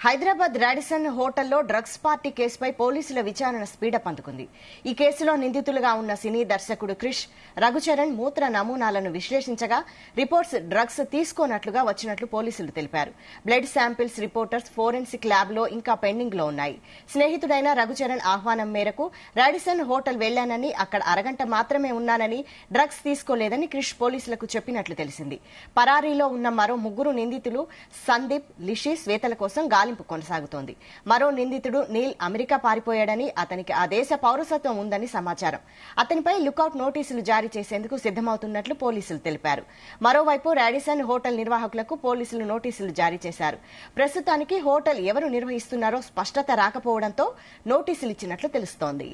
Hyderabad Radisson హోటల్లో drugs party కేసుపై పోలీసుల విచారణ స్పీడప్ అందుకుంది. ఈ కేసులో నిందితులుగా ఉన్న సినీ దర్శకుడు క్రిష్, రఘుచరణ్ మూత్ర నమూనాలను విశ్లేషించగా రిపోర్ట్స్ డ్రగ్స్ తీసుకోనట్లుగా వచ్చినట్లు పోలీసులు తెలిపారు. Blood samples reporters forensic lab లో ఇంకా పెండింగ్ లో ఉన్నాయి. స్నేహితుడైన రఘుచరణ్ ఆహ్వానం మేరకు రాడిసన్ హోటల్ వెళ్లానని, అక్కడ అరగంట మాత్రమే ఉన్నానని, డ్రగ్స్ తీసుకోలేదని క్రిష్ పోలీసులకు చెప్పినట్లు తెలిసింది. పరారీలో ఉన్న మరో ముగ్గురు నిందితులు సందీప్, లిషి, శ్వేతల కోసం గాలింపు కొనసాగుతోంది. మరో నిందితుడు నీల్ అమెరికా పారిపోయాడని, అతనికి ఆ దేశ పౌరసత్వం ఉందని సమాచారం. అతనిపై లుకౌట్ నోటీసులు జారీ చేసేందుకు సిద్దమవుతున్నట్లు పోలీసులు తెలిపారు. మరోవైపు రాడిసన్ హోటల్ నిర్వాహకులకు పోలీసులు నోటీసులు జారీ చేశారు. ప్రస్తుతానికి హోటల్ ఎవరు నిర్వహిస్తున్నారో స్పష్టత రాకపోవడంతో నోటీసులు ఇచ్చినట్లు తెలుస్తోంది.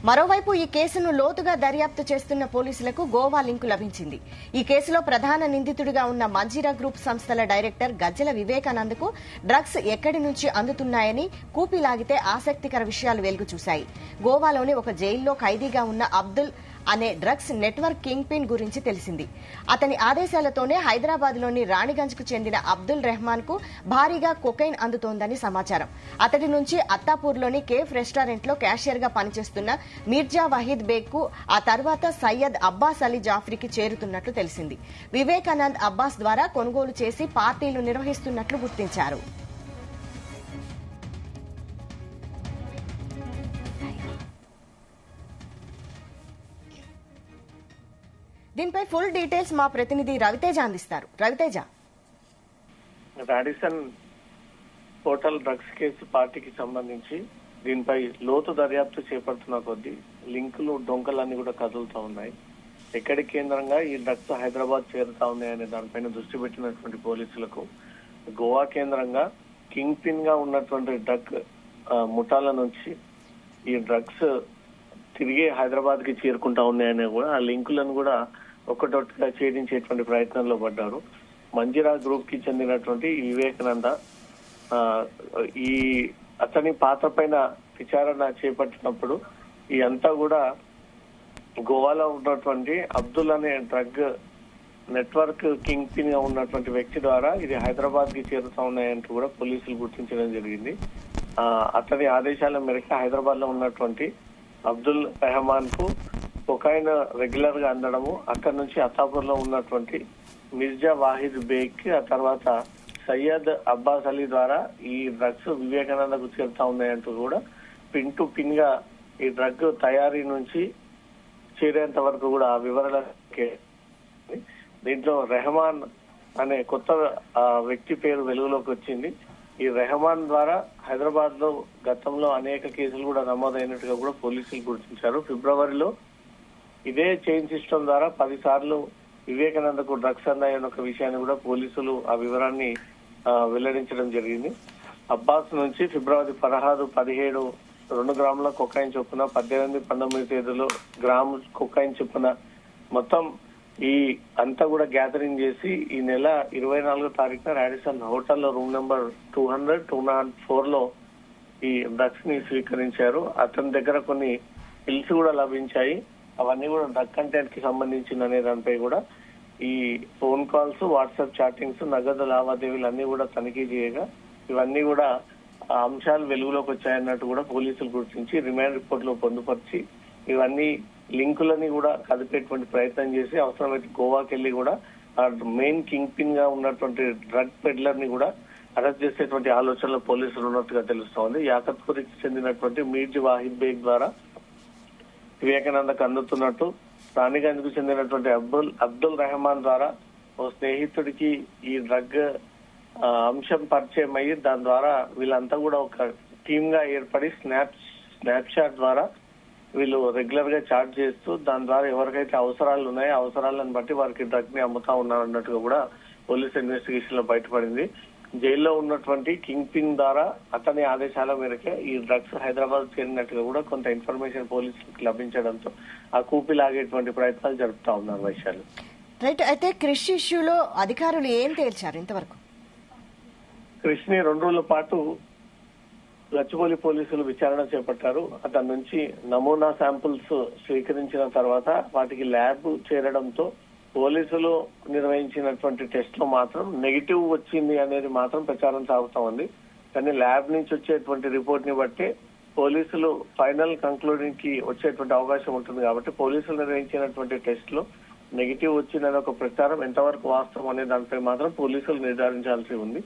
మరోవైపు ఈ కేసును లోతుగా దర్యాప్తు చేస్తున్న పోలీసులకు గోవా లింకు లభించింది. ఈ కేసులో ప్రధాన నిందితుడిగా ఉన్న మంజీరా గ్రూప్ సంస్థల డైరెక్టర్ గజ్జల వివేకానందకు డ్రగ్స్ ఎక్కడి నుంచి అందుతున్నాయని కూపిలాగితే ఆసక్తికర విషయాలు వెలుగు చూశాయి. గోవాలోని ఒక జైల్లో ఖైదీగా ఉన్న అబ్దుల్ అనే డ్రగ్స్ నెట్వర్క్ కింగ్ పిన్ గురించి తెలిసింది. అతని ఆదేశాలతోనే హైదరాబాద్ లోని రాణిగంజ్ కు చెందిన అబ్దుల్ రెహమాన్ కు భారీగా కొకైన్ అందుతోందని సమాచారం. అతడి నుంచి అత్తాపూర్లోని కేఫ్ రెస్టారెంట్ లో క్యాషియర్ గా పనిచేస్తున్న మీర్జా వహీద్ బేగ్ కు, ఆ తర్వాత సయ్యద్ అబ్బాస్ అలీ జాఫ్రీకి చేరుతున్నట్లు తెలిసింది. వివేకానంద్ అబ్బాస్ ద్వారా కొనుగోలు చేసి పార్టీలు నిర్వహిస్తున్నట్లు గుర్తించారు. దీనిపై ఫుల్ డీటెయిల్స్ మా ప్రతినిధి రవితేజ అందిస్తారు. Raviteja, Radisson hotel drugs case పార్టీకి సంబంధించి దీనిపై లోతు దర్యాప్తు చేపడుతున్న కొద్దీ లింకులు, డొంకలన్నీ కూడా కదులుతా ఉన్నాయి. ఎక్కడి కేంద్రంగా ఈ డ్రగ్స్ హైదరాబాద్ చేరుతా ఉన్నాయనే దానిపైన దృష్టి పెట్టినటువంటి పోలీసులకు గోవా కేంద్రంగా కింగ్ పిన్ గా ఉన్నటువంటి డ్రగ్ ముఠాల నుంచి ఈ డ్రగ్స్ తిరిగి హైదరాబాద్ కి చేరుకుంటా ఉన్నాయని కూడా ఆ లింకులను కూడా ఒక్కటొట్టుగా ఛేదించేటువంటి ప్రయత్నంలో పడ్డారు. మంజీరా గ్రూప్ కి చెందినటువంటి వివేకానంద ఈ అతని పాత్ర పైన విచారణ చేపట్టినప్పుడు ఈ అంతా కూడా గోవాలో ఉన్నటువంటి అబ్దుల్ అనే డ్రగ్ నెట్వర్క్ కింగ్ పిన్ గా ఉన్నటువంటి వ్యక్తి ద్వారా ఇది హైదరాబాద్ కి చేరుతా ఉన్నాయంటూ కూడా పోలీసులు గుర్తించడం జరిగింది. అతని ఆదేశాల మేరకు హైదరాబాద్ లో ఉన్నటువంటి అబ్దుల్ రెహమాన్ కు కొకైన్ రెగ్యులర్ గా అందడము, అక్కడి నుంచి అత్తాపూర్ లో ఉన్నటువంటి మిర్జా వాహిద్ బేగ్ కి, ఆ తర్వాత సయ్యద్ అబ్బాస్ అలీ ద్వారా ఈ డ్రగ్స్ వివేకానందకు చేరుతా ఉన్నాయంటూ కూడా పిన్ టు పిన్ గా ఈ డ్రగ్ తయారీ నుంచి చేరేంత వరకు కూడా ఆ వివరణ. దీంట్లో రెహమాన్ అనే కొత్త వ్యక్తి పేరు వెలుగులోకి వచ్చింది. ఈ రెహమాన్ ద్వారా హైదరాబాద్ లో గతంలో అనేక కేసులు కూడా నమోదైనట్టుగా కూడా పోలీసులు గుర్తించారు. ఫిబ్రవరిలో ఇదే చైన్ సిస్టమ్ ద్వారా 10 సార్లు వివేకానందకు డ్రగ్స్ అన్నాయన్న ఒక విషయాన్ని కూడా పోలీసులు ఆ వివరాన్ని వెల్లడించడం జరిగింది. అబ్బాస్ నుంచి ఫిబ్రవరి 16, 17 2 గ్రాముల కొకైన్ చొప్పున, 18, 19 తేదీలో గ్రాము కొకైన్ చొప్పున మొత్తం ఈ అంతా కూడా గ్యాదరింగ్ చేసి ఈ నెల 24వ తారీఖున రాడిసన్ హోటల్లో రూమ్ నెంబర్ 200, 204 లో ఈ డ్రగ్స్ ని స్వీకరించారు. అతని దగ్గర కొన్ని పిల్స్ కూడా లభించాయి. అవన్నీ కూడా డ్రగ్ కంటెంట్ కి సంబంధించిన అనే దానిపై కూడా ఈ ఫోన్ కాల్స్, వాట్సాప్ చాటింగ్స్, నగదు లావాదేవీలు అన్ని కూడా తనిఖీ చేయగా ఇవన్నీ కూడా అంశాలు వెలుగులోకి వచ్చాయన్నట్టు కూడా పోలీసులు గుర్తించి రిమాండ్ రిపోర్ట్ లో పొందుపరిచి ఇవన్నీ లింకులని కూడా కదిపేటువంటి ప్రయత్నం చేసి అవసరమైతే గోవాకి వెళ్లి కూడా మెయిన్ కింగ్ పిన్ గా ఉన్నటువంటి డ్రగ్ పెడ్లర్ ని కూడా అరెస్ట్ చేసేటువంటి ఆలోచనలో పోలీసులు ఉన్నట్టుగా తెలుస్తోంది. యాకత్పూర్కి చెందినటువంటి మీర్జా వాహిద్ బేగ్ ద్వారా వివేకానందకు అందుతున్నట్టు, రాణిగంజ్ కు చెందినటువంటి అబ్దుల్ రెహమాన్ ద్వారా ఓ స్నేహితుడికి ఈ డ్రగ్ అంశం పరిచయం అయ్యి దాని ద్వారా వీళ్ళంతా కూడా ఒక టీమ్ గా ఏర్పడి స్నాప్షాట్ ద్వారా వీళ్ళు రెగ్యులర్ గా చాట్ చేస్తూ దాని ద్వారా ఎవరికైతే అవసరాలు ఉన్నాయో అవసరాలను బట్టి వారికి డ్రగ్ ని అమ్ముతా ఉన్నారన్నట్టుగా కూడా పోలీస్ ఇన్వెస్టిగేషన్ లో బయటపడింది. జైల్లో ఉన్నటువంటి కింగ్ పిన్ ద్వారా అతని ఆదేశాల మేరకే ఈ డ్రగ్స్ హైదరాబాద్ చేరినట్టుగా కూడా కొంత ఇన్ఫర్మేషన్ పోలీసులకు లభించడంతో ఆ కూపి లాగేటువంటి ప్రయత్నాలు జరుపుతా ఉన్నారు. వైశాలి, రైట్. అయితే క్రిష్ ఇష్యూలో అధికారులు ఏం తేల్చారు ఇంతవరకు? క్రిష్ ని 2 రోజుల పాటు గచ్చిబౌలి పోలీసులు విచారణ చేపట్టారు. అతని నుంచి నమూనా శాంపుల్స్ స్వీకరించిన తర్వాత వాటికి ల్యాబ్ చేరడంతో పోలీసులు నిర్వహించినటువంటి టెస్ట్ లో మాత్రం నెగిటివ్ వచ్చింది అనేది మాత్రం ప్రచారం సాగుతా ఉంది. కానీ ల్యాబ్ నుంచి వచ్చేటువంటి రిపోర్ట్ ని బట్టి పోలీసులు ఫైనల్ కంక్లూడింగ్ కి వచ్చేటువంటి అవకాశం ఉంటుంది. కాబట్టి పోలీసులు నిర్వహించినటువంటి టెస్ట్ లో నెగిటివ్ వచ్చిందనే ఒక ప్రచారం ఎంతవరకు వాస్తవం అనే దానిపై మాత్రం పోలీసులు నిర్ధారించాల్సి ఉంది.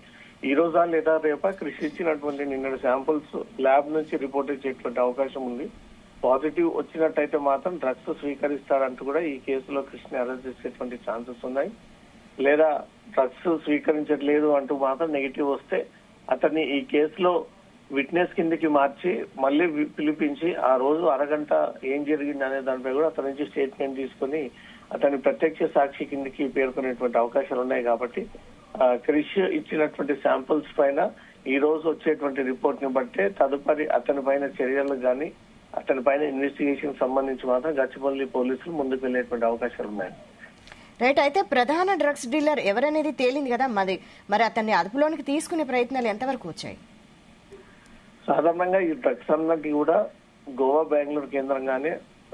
ఈ రోజా లేదా రేపా కృషి ఇచ్చినటువంటి నిన్నటి శాంపుల్స్ ల్యాబ్ నుంచి రిపోర్ట్ ఇచ్చేటువంటి అవకాశం ఉంది. పాజిటివ్ వచ్చినట్టయితే మాత్రం డ్రగ్స్ స్వీకరిస్తారంటూ కూడా ఈ కేసులో కృష్ణ అరెస్ట్ చేసేటువంటి ఛాన్సెస్ ఉన్నాయి. లేదా డ్రగ్స్ స్వీకరించట్లేదు అంటూ మాత్రం నెగిటివ్ వస్తే అతన్ని ఈ కేసులో విట్నెస్ కిందకి మార్చి మళ్ళీ పిలిపించి ఆ రోజు అరగంట ఏం జరిగింది అనే దానిపై కూడా అతని నుంచి స్టేట్మెంట్ తీసుకుని అతని ప్రత్యక్ష సాక్షి కిందకి పేర్కొనేటువంటి అవకాశాలు ఉన్నాయి. కాబట్టి క్రిష్ ఇచ్చినటువంటి శాంపుల్స్ పైన ఈ రోజు వచ్చేటువంటి రిపోర్ట్ ని బట్టే తదుపరి అతని పైన చర్యలు గాని అతని పైన ఇన్వెస్టిగేషన్ సంబంధించి మాత్రం గచ్చిబౌలి పోలీసులు ముందుకు వెళ్లేటువంటి అవకాశాలు ఉన్నాయి. రైట్. అయితే ప్రధాన డ్రగ్స్ డీలర్ ఎవరనేది తేలింది కదా, మరి అతన్ని అదుపులోనికి తీసుకునే ప్రయత్నాలు ఎంతవరకు వచ్చాయి? సాధారణంగా ఈ డ్రగ్స్ అన్నది కూడా గోవా, బెంగళూరు కేంద్రంగానే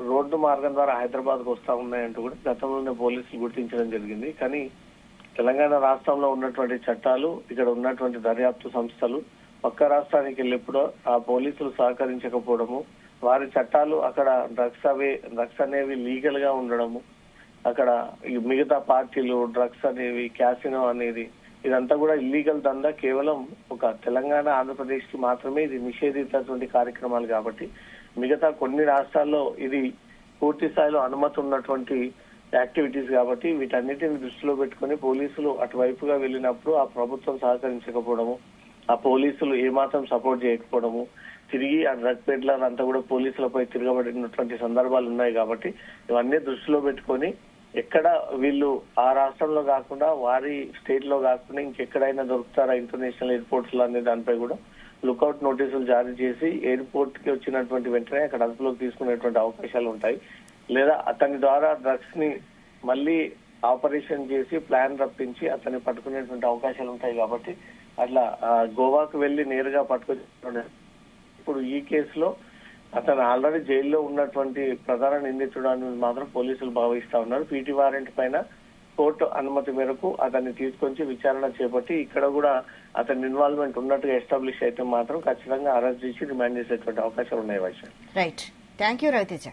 రోడ్డు మార్గం ద్వారా హైదరాబాద్ కు వస్తా ఉన్నాయంటూ కూడా గతంలోనే పోలీసులు గుర్తించడం జరిగింది. కానీ తెలంగాణ రాష్ట్రంలో ఉన్నటువంటి చట్టాలు, ఇక్కడ ఉన్నటువంటి దర్యాప్తు సంస్థలు పక్క రాష్ట్రానికి వెళ్ళినప్పుడు ఆ పోలీసులు సహకరించకపోవడము, వారి చట్టాలు అక్కడ డ్రగ్స్ అనేవి లీగల్ గా ఉండడము, అక్కడ మిగతా పార్టీలు డ్రగ్స్ అనేవి, క్యాసినో అనేది ఇదంతా కూడా ఇల్లీగల్ దందా కేవలం ఒక తెలంగాణ, ఆంధ్రప్రదేశ్ కి మాత్రమే ఇది నిషేధించినటువంటి కార్యక్రమాలు. కాబట్టి మిగతా కొన్ని రాష్ట్రాల్లో ఇది పూర్తి స్థాయిలో అనుమతి ఉన్నటువంటి యాక్టివిటీస్. కాబట్టి వీటన్నిటిని దృష్టిలో పెట్టుకుని పోలీసులు అటువైపుగా వెళ్ళినప్పుడు ఆ ప్రభుత్వం సహకరించకపోవడము, ఆ పోలీసులు ఏమాత్రం సపోర్ట్ చేయకపోవడము, తిరిగి ఆ డ్రగ్ పెడ్లర్ అంతా కూడా పోలీసులపై తిరగబడినటువంటి సందర్భాలు ఉన్నాయి. కాబట్టి ఇవన్నీ దృష్టిలో పెట్టుకొని ఎక్కడ వీళ్ళు ఆ రాష్ట్రంలో కాకుండా వారి స్టేట్ లో కాకుండా ఇంకెక్కడైనా దొరుకుతారా ఇంటర్నేషనల్ ఎయిర్పోర్ట్స్ లో అనే దానిపై కూడా లుకౌట్ నోటీసులు జారీ చేసి ఎయిర్పోర్ట్ కి వచ్చినటువంటి వెంటనే అక్కడ అదుపులోకి తీసుకునేటువంటి అవకాశాలు ఉంటాయి. లేదా అతని ద్వారా డ్రగ్స్ ని మళ్ళీ ఆపరేషన్ చేసి ప్లాన్ రప్పించి అతన్ని పట్టుకునేటువంటి అవకాశాలు ఉంటాయి. కాబట్టి అట్లా గోవాకు వెళ్లి నేరుగా పట్టుకొచ్చి ఇప్పుడు ఈ కేసులో అతను ఆల్రెడీ జైల్లో ఉన్నటువంటి ప్రధాన నిందితుడు అని మాత్రం పోలీసులు భావిస్తా ఉన్నారు. పీటీ వారెంట్ పైన కోర్టు అనుమతి మేరకు అతన్ని తీసుకొచ్చి విచారణ చేపట్టి ఇక్కడ కూడా అతని ఇన్వాల్వ్మెంట్ ఉన్నట్టుగా ఎస్టాబ్లిష్ అయితే మాత్రం ఖచ్చితంగా అరెస్ట్ చేసి రిమాండ్ చేసేటువంటి అవకాశాలు ఉన్నాయి. రైట్. Thank you Raviteja.